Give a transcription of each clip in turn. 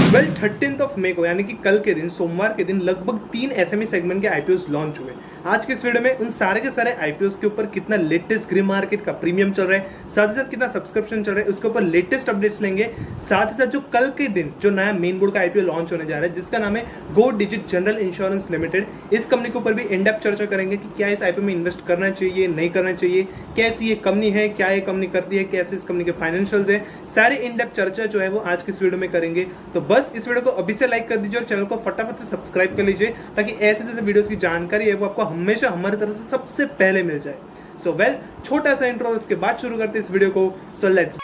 13 मई को यानी कि कल के दिन सोमवार के दिन लगभग 3 एसएमई सेगमेंट के आईपीओस लॉन्च हुए। आज के इस वीडियो में उन सारे के सारे आईपीओस के ऊपर कितना लेटेस्ट ग्रे मार्केट का प्रीमियम चल रहा है, साथ ही साथ कितना सब्सक्रिप्शन चल रहा है, उसके ऊपर लेटेस्ट अपडेट्स लेंगे। साथ ही साथ जो कल के दिन जो नया मेन बोर्ड का आईपीओ लॉन्च होने जा रहा है जिसका नाम है गो डिजिट जनरल इंश्योरेंस लिमिटेड, इस कंपनी के ऊपर भी इन डेप्थ चर्चा करेंगे कि क्या इस आईपीओ में इन्वेस्ट करना चाहिए, नहीं करना चाहिए, कैसी ये कंपनी है, क्या ये कंपनी करती है, कैसे इस कंपनी के फाइनेंशियल्स है, सारी इन डेप्थ चर्चा जो है वो आज के इस वीडियो में करेंगे। तो बस इस वीडियो को अभी से लाइक कर दीजिए और चैनल को फटाफट से सब्सक्राइब कर लीजिए ताकि ऐसे वीडियोस की जानकारी है वो आपको हमेशा हमारी तरफ से सबसे पहले मिल जाए। सो वेल, छोटा सा इंट्रो और उसके बाद शुरू करते हैं इस वीडियो को। सो लेट्स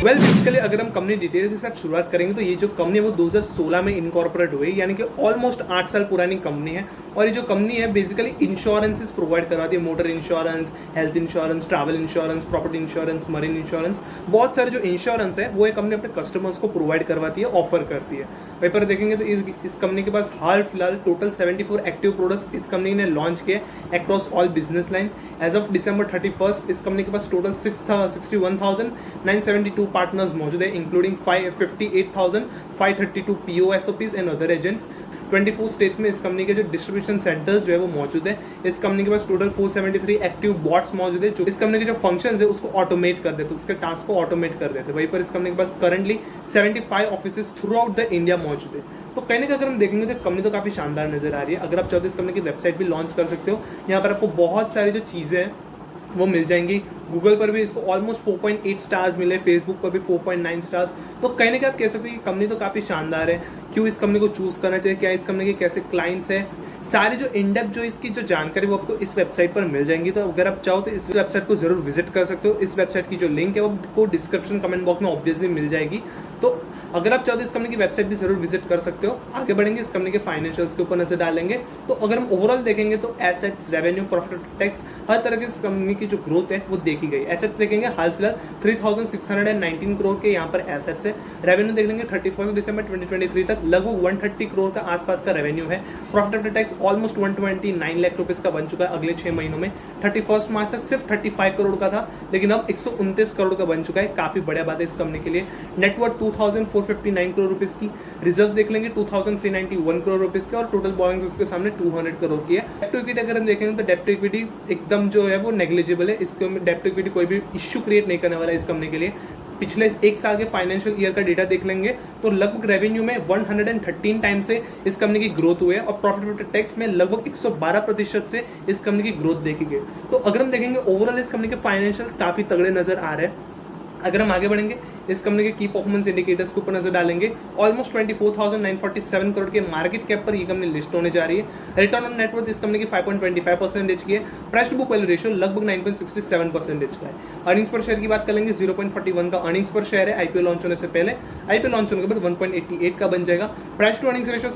बेसिकली अगर हम कंपनी डिटेल के साथ शुरुआत करेंगे तो ये जो कंपनी है वो 2016 में इनकॉर्पोरेट हुई, यानी कि ऑलमोस्ट 8 साल पुरानी कंपनी है। और ये जो कंपनी है बेसिकली इंश्योरेंसेस प्रोवाइड करवाती है, motor insurance, health insurance, travel insurance, property insurance, marine insurance, बहुत सारे जो इंश्योरेंस है वो ये कंपनी अपने कस्टमर्स को प्रोवाइड करवाती है, ऑफर करती है। वहीं पर देखेंगे तो इस कंपनी के पास हाल फिलहाल टोटल 74 एक्टिव प्रोडक्ट्स इस कंपनी ने लॉन्च किए across all business line. As of December 31 इस कंपनी के पास टोटल 61,972 पार्टनर्स मौजूद है, including 58,532 POSOPs and other agents. 24 states में इस कंपनी के जो डिस्ट्रीब्यूशन सेंटर्स जो है वो मौजूद है। इस कंपनी के पास टोटल 473 एक्टिव बॉट्स मौजूद है जो इस कंपनी के जो फंक्शंस है उसको ऑटोमेट कर देते, उसके टास्क को ऑटोमेट कर देते। वहीं पर इस कंपनी के पास currently 75 offices throughout the India मौजूद है। तो कहीं ना कहीं अगर हम देखेंगे तो कंपनी तो काफी शानदार नजर आ रही है। अगर आप चाहते हो इस कंपनी की वेबसाइट भी लॉन्च कर सकते हो। यहाँ पर आपको बहुत सारी जो चीजें हैं वो मिल जाएंगी। गूगल पर भी इसको ऑलमोस्ट 4.8 स्टार्स मिले, फेसबुक पर भी 4.9 स्टार्स। तो कहीं ना कहीं आप कह सकते हो कि कंपनी तो काफ़ी शानदार है। क्यों इस कंपनी को चूज करना चाहिए, क्या इस कंपनी के कैसे क्लाइंट्स हैं, सारी जो इन डेप्थ जो इसकी जो जानकारी वो आपको इस वेबसाइट पर मिल जाएंगी। तो अगर आप चाहो तो इस वेबसाइट को जरूर विजिट कर सकते हो। इस वेबसाइट की जो लिंक है वो आपको डिस्क्रिप्शन कमेंट बॉक्स में ऑब्वियसली मिल जाएगी। तो अगर आप चाहो तो इस कंपनी की वेबसाइट भी जरूर विजिट कर सकते हो। आगे बढ़ेंगे, इस कंपनी के फाइनेंशियल्स के ऊपर नजर डालेंगे। तो अगर हम ओवरऑल देखेंगे तो assets, revenue, profit after tax, हर तरह की इस कंपनी की जो ग्रोथ है वो देखी गई। एसेट्स देखेंगे हाल फिलहाल 3,619 करोड़ के यहाँ पर एसेट्स है। रेवेन्यू देख लेंगे 31 दिसंबर 2023 तक लगभग 130 करोड़ का आसपास का रेवेन्यू है। Profit after tax almost 129 lakh rupees का बन चुका है अगले 6 महीनों में। 31 मार्च तक सिर्फ 35 करोड़ का था, लेकिन अब 129 करोड़ का बन चुका है। काफी बड़ा बात है इस कंपनी के लिए। नेटवर्थ 2,459 करोड़ रुपीज की। रिजर्व देख लेंगे 2,391 करोड़ रुपीज के और टोटल बॉरोइंग्स उसके सामने 200 करोड़ की है। डेब्ट टू इक्विटी अगर हम देखेंगे तो डेब्ट टू इक्विटी एकदम जो है वो नेग्लिजिबल है। इसके डेब्ट टू इक्विटी कोई भी इश्यू क्रिएट नहीं करने वाला है इस कंपनी के लिए। पिछले एक साल के फाइनेंशियल ईयर का डेटा देख लेंगे तो लगभग रेवेन्यू में 113 टाइम से इस कंपनी की ग्रोथ हुई है और प्रॉफिट आफ्टर टैक्स में लगभग 112% से इस कंपनी की ग्रोथ देखी गई। तो अगर हम देखेंगे ओवरऑल इस कंपनी के फाइनेंशियल्स काफी तगड़े नजर आ रहे हैं। अगर हम आगे बढ़ेंगे, इस कंपनी के की परफॉर्मेंस इंडिकेटर्स के ऊपर नजर डालेंगे। ऑलमोस्ट 24,947 करोड़ के मार्केट कैप पर ये कंपनी लिस्ट होने जा रही है। रिटर्न ऑन नेटवर्थ इस कंपनी की 5.25% की है। Price to book value ratio लगभग 9.67% का है। अर्निंग्स पर शेयर की बात कर लेंगे, 0.41 का अर्निंग्स पर शेयर है आईपीओ लॉन्च होने से पहले। आईपीओ लॉन्च होने के बाद 1.88 का बन जाएगा। प्राइस टू अर्निंग्स रेशियो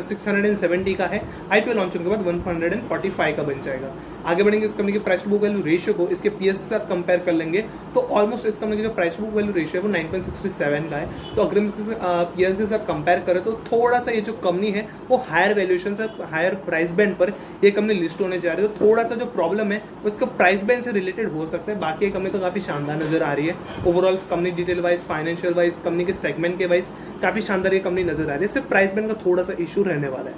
670 का है। आईपीओ लॉन्च होने के बाद 145 का बन जाएगा। आगे बढ़ेंगे, इस कंपनी के price to book value ratio को इसके पीएस के साथ कंपेयर कर लेंगे तो ऑलमोस्ट इस कंपनी की प्राइस बुक वैल्यू रेशियो है वो 9.67 का है। तो अगर हम इसके पीएस के साथ कंपेयर करें तो थोड़ा सा ये जो कंपनी है वो हायर वैल्यूएशन से हायर प्राइस बैंड पर ये कंपनी लिस्ट होने जा रही है। तो थोड़ा सा जो प्रॉब्लम है उसका प्राइस बैंड से रिलेटेड हो सकता है। बाकी ये कंपनी तो काफी शानदार नजर आ रही है। Overall company detail wise, financial wise, company के सेगमेंट के वाइज काफी शानदार ये कंपनी नजर आ रही है। सिर्फ प्राइस बैंड का थोड़ा सा इशू रहने वाला है।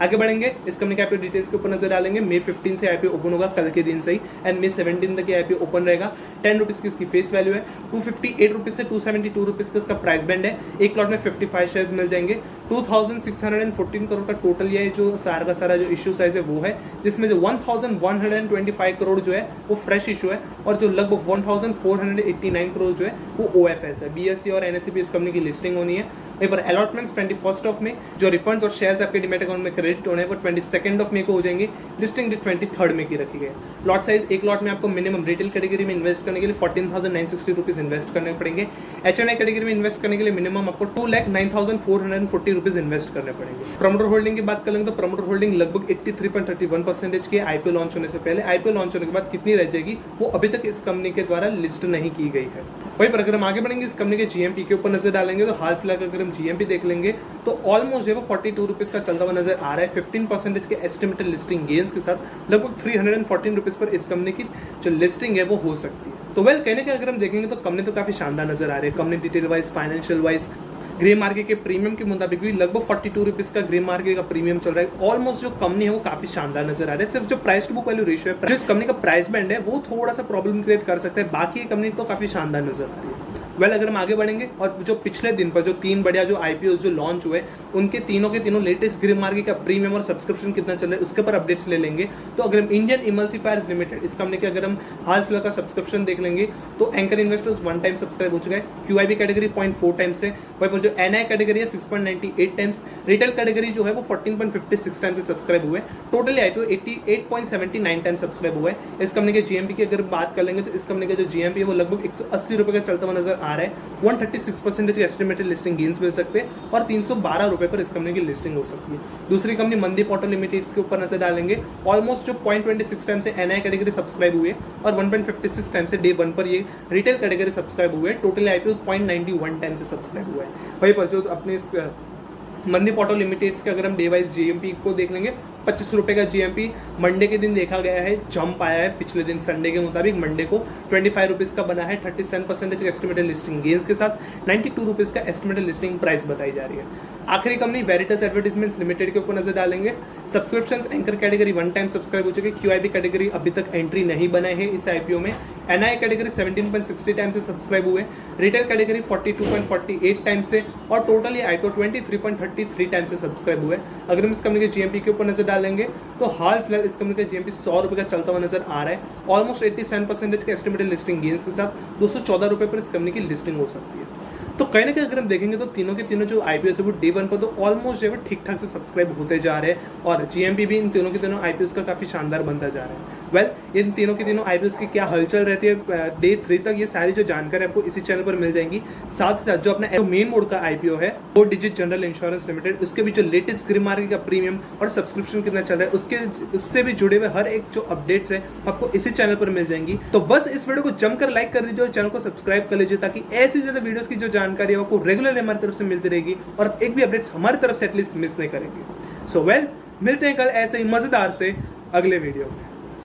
आगे बढ़ेंगे, इस कंपनी के आईपीओ डिटेल्स के ऊपर नजर डालेंगे। May 15 से आईपीओ ओपन होगा कल के दिन से ही एंड May 17 तक आईपीओ ओपन रहेगा। 10 रुपीज की इसकी फेस वैल्यू है। 258 रुपीज से 272 रुपीज का इसका प्राइस बैंड है। एक लॉट में 55 शेयर्स मिल जाएंगे। 2,614 करोड़ का टोटल ये जो सारा का सारा जो इश्यू साइज है वो है, जिसमें जो 1,125 करोड़ जो है वो फ्रेश इशू है और जो लगभग 1,489 करोड़ जो है वो OFS है। BSE और NSE इस कंपनी की लिस्टिंग होनी है। वहीं पर अलॉटमेंट्स 21 मई, जो रिफंड्स और शेयर्स आपके डीमैट अकाउंट में क्रेडिट होने वो 22 मई को हो जाएंगे। लिस्टिंग डेट 23 मई की रखी गई। लॉट साइज, एक लॉट में आपको मिनिमम रिटेल कैटेगरी में इन्वेस्ट करने के लिए 14,960 रुपीज इन्वेस्ट करने पड़ेंगे। HNI कैटेगरी में इन्वेस्ट करने के लिए मिनिमम आपको 2,09,440 रुपीज इन्वेस्ट करने पड़ेंगे। प्रमोटर होल्डिंग की बात करेंगे तो प्रमोटर होल्डिंग लगभग 83.31% की आईपीओ लॉन्च होने से पहले। आईपीओ लॉन्च होने के बाद कितनी रह जाएगी वो अभी तक इस कंपनी के द्वारा लिस्ट नहीं की गई है। वहीं पर अगर हम आगे बढ़ेंगे, इस कंपनी के जीएमपी के ऊपर नजर डालेंगे तो हाल फिलहाल अगर हम जीएमपी देख लेंगे तो ऑलमोस्ट जो है 42 रुपीज का चलता हुआ नजर आ रहा है। 15% के एस्टिमेटेड लिस्टिंग गेन्स के साथ लगभग 314 रुपीज पर इस कंपनी की जो लिस्टिंग है वो हो सकती है। तो वेल कहने का अगर हम देखेंगे तो कंपनी तो काफी शानदार नजर आ रही है। Company detail wise, financial wise, grey market के प्रीमियम के मुताबिक भी लगभग 42 रुपीज का ग्रे मार्केट का प्रीमियम चल रहा है। ऑलमोस्ट जो कंपनी है वो काफी शानदार नजर आ रहा है। सिर्फ जो price to book value ratio है, जो इस कंपनी का प्राइस बैंड है, वो थोड़ा सा प्रॉब्लम क्रिएट कर सकता है। बाकी कंपनी तो काफी शानदार नजर आ रही है। वेल अगर हम आगे बढ़ेंगे और जो पिछले दिन पर जो 3 बढ़िया जो आईपीओ जो लॉन्च हुए, उनके तीनों के तीनों लेटेस्ट ग्रे मार्केट का प्रीमियम और सब्सक्रिप्शन कितना चल रहा है उसके ऊपर अपडेट्स ले लेंगे। तो अगर हम इंडियन इमल्सिफायर्स लिमिटेड, इस कंपनी के अगर हम हाल फिलहाल का सब्सक्रिप्शन देख लेंगे तो एंकर इन्वेस्टर्स 1 टाइम सब्सक्राइब हो चुका है। क्यूआईबी कैटेगरी 0.4 टाइम्स है। वहीं पर जो एनआई कैटेगरी है 6.98 टाइम्स। रिटेल कैटेगरी जो है वो 14.56 टाइम्स से सब्सक्राइब हुए। टोटली आईपीओ 88.79 टाइम सब्सक्राइब हुआ है। इस कंपनी के जीएमपी की अगर बात कर लेंगे तो इस कंपनी का जो जीएमपी है वो लगभग 180 रुपए का चलता हुआ नजर आ रहा है। 136% की एस्टिमेटेड लिस्टिंग गेन्स मिल सकते हैं और 312 रुपए पर इस कंपनी की लिस्टिंग हो सकती है। दूसरी कंपनी मंदीप ऑटो लिमिटेड के ऊपर नजर डालेंगे। ऑलमोस्ट जो 0.26 टाइम से एनआई कैटेगरी सब्सक्राइब हुए और 1.56 टाइम से डे 1 पर ये रिटेल कैटेगरी सब्सक्राइब हुए। टोटली आईपीओ 0.91 टाइम से सब्सक्राइब हुआ है। वहीं पर जो अपने मंदीप ऑटो लिमिटेड के अगर हम डे वाइज जीएमपी को देख लेंगे, 25 रुपए का जीएमपी मंडे के दिन देखा गया है, जंप आया है पिछले दिन संडे के मुताबिक। मंडे को 25 रुपीज का बना है 37% एस्टिमेटेड लिस्टिंग गेन्स के साथ। 92 रुपीज का एस्टिमेटेड लिस्टिंग प्राइस बताई जा रही है। आखिरी कंपनी वेरिटस एडवर्टाइजमेंट्स लिमिटेड के ऊपर नजर डालेंगे। Subscription anchor category 1 time subscribe हो चुके। क्यूआईबी कैटेगरी अभी तक एंट्री नहीं बनाए है इस आईपीओ में। एनआई कैटेगरी 17.60 टाइम से सब्सक्राइब हुए। रिटेल कैटेगरी 42.48 टाइम से और टोटली आईपीओ 23.33 टाइम से सब्सक्राइब हुए। अगर हम इस कंपनी के जीएमपी के ऊपर नजर डालेंगे तो हाल फिलहाल इस कंपनी का जीएमपी 100 रुपए का चलता हुआ नजर आ रहा है। ऑलमोस्ट 87% के एस्टिमेटेड लिस्टिंग गेन्स के साथ 214 रुपए पर इस कंपनी की लिस्टिंग हो सकती है। तो कहीं ना कहीं अगर हम देखेंगे तो तीनों के तीनों जो आईपीओ है वो डे 1 पर तो ऑलमोस्ट जो है ठीक ठाक से सब्सक्राइब होते जा रहे हैं और जीएमपी भी इन तीनों के तीनों आईपीओ का काफी शानदार बनता जा रहा है। वेल इन तीनों के तीनों आईपीओ की क्या हलचल रहती है डे 3 तक, ये सारी जो जानकारी आपको इसी चैनल पर मिल जाएंगी। साथ ही साथ जो अपना मेन मोड का आईपीओ है वो डिजिट जनरल इंश्योरेंस लिमिटेड, उसके भी जो लेटेस्ट ग्रे मार्केट का प्रीमियम और सब्सक्रिप्शन कितना चल रहा है उससे भी जुड़े हुए हर एक जो अपडेट्स है आपको इसी चैनल पर मिल जाएंगी। तो बस इस वीडियो को जमकर लाइक कर दीजिए और चैनल को सब्सक्राइब कर लीजिए ताकि ऐसी ज्यादा वीडियोस की जो जानकारी है आपको रेगुलर हमारी तरफ से मिलती रहेगी और एक भी अपडेट्स हमारी तरफ से एटलीस्ट मिस नहीं करेंगे। सो वेल मिलते हैं कल ऐसे ही मजेदार से अगले वीडियो में।